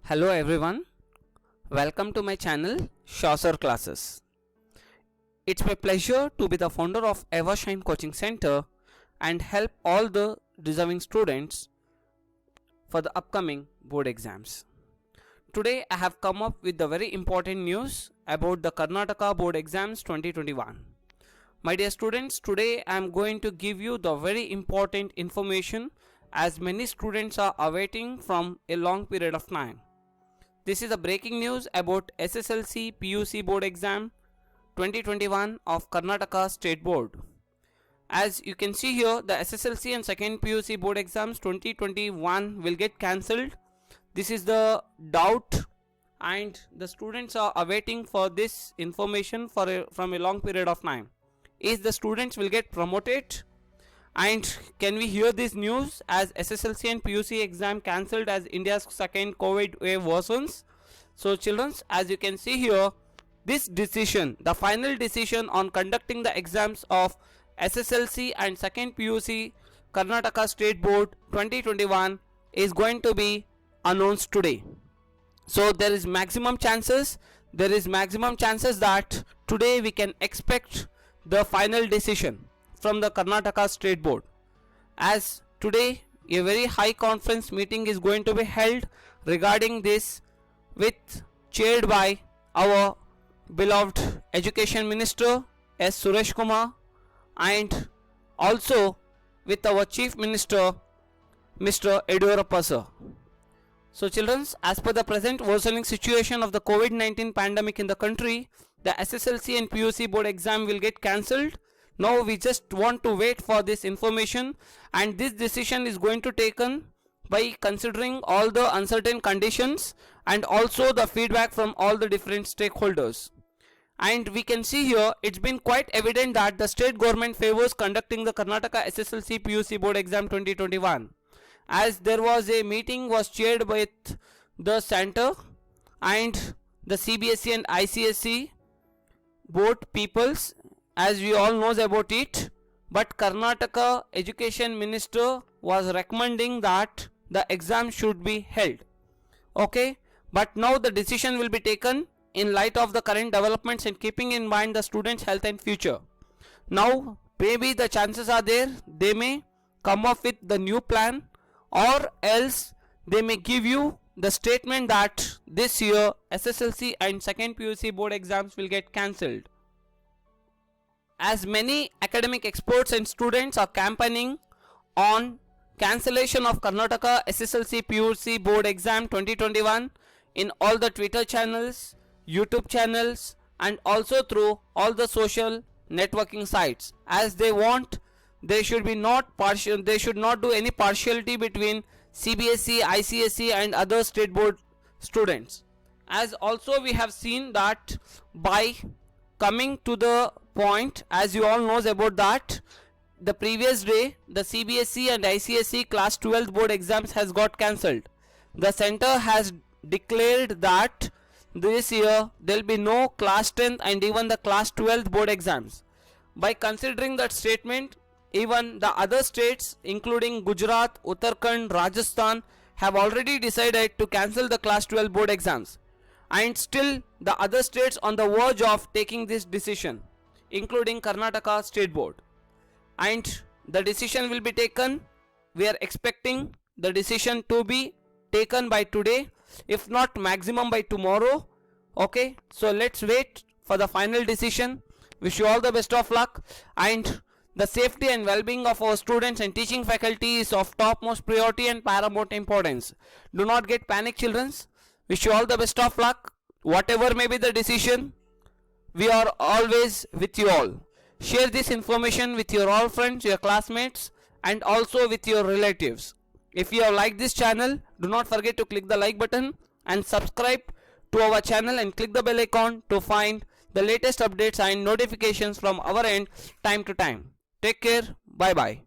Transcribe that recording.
Hello everyone, welcome to my channel Chaucer Classes. It's my pleasure to be the founder of Evershine Coaching Center and help all the deserving students for the upcoming board exams. Today I have come up with the very important news about the Karnataka board exams 2021. My dear students, today I am going to give you the very important information as many students are awaiting from a long period of time. This is a breaking news about SSLC PUC board exam 2021 of Karnataka State Board. As you can see here, the SSLC and second PUC board exams 2021 will get cancelled. This is the doubt and the students are awaiting for this information from a long period of time. Is the students will get promoted? And can we hear this news as SSLC and PUC exam cancelled as India's second COVID wave worsens? So children, as you can see here, this decision, the final decision on conducting the exams of SSLC and second PUC Karnataka State Board 2021 is going to be announced today. So there is maximum chances that today we can expect the final decision from the Karnataka State Board, as today a very high conference meeting is going to be held regarding this, with chaired by our beloved Education Minister S. Suresh Kumar and also with our Chief Minister Mr. Yediyurappa sir. So children, as per the present worsening situation of the COVID-19 pandemic in the country, the SSLC and PUC board exam will get cancelled. Now we just want to wait for this information, and this decision is going to taken by considering all the uncertain conditions and also the feedback from all the different stakeholders. And we can see here, it's been quite evident that the state government favors conducting the Karnataka SSLC PUC board exam 2021, as there was a meeting was chaired with the center and the CBSE and ICSE board peoples, as we all knows about it, but Karnataka Education Minister was recommending that the exam should be held. Okay, but now the decision will be taken in light of the current developments and keeping in mind the students' health and future. Now maybe the chances are there they may come up with the new plan, or else they may give you the statement that this year SSLC and second PUC board exams will get cancelled. As many academic experts and students are campaigning on cancellation of Karnataka SSLC PUC board exam 2021 in all the Twitter channels, YouTube channels and also through all the social networking sites, as they want they should not do any partiality between CBSE, ICSE and other state board students. As also we have seen that by coming to the point, as you all knows about that, the previous day the CBSE and ICSE class 12th board exams has got cancelled. The center has declared that this year there will be no class 10th and even the class 12th board exams. By considering that statement, even the other states including Gujarat, Uttarakhand, Rajasthan have already decided to cancel the class 12 board exams, and still the other states on the verge of taking this decision, including Karnataka State Board. And the decision will be taken, we are expecting the decision to be taken by today, if not maximum by tomorrow. Okay, so let's wait for the final decision. Wish you all the best of luck, and the safety and well-being of our students and teaching faculty is of topmost priority and paramount importance. Do not get panic, children. Wish you all the best of luck. Whatever may be the decision, we are always with you all. Share this information with your all friends, your classmates and also with your relatives. If you have liked this channel, do not forget to click the like button and subscribe to our channel and click the bell icon to find the latest updates and notifications from our end time to time. Take care. Bye bye.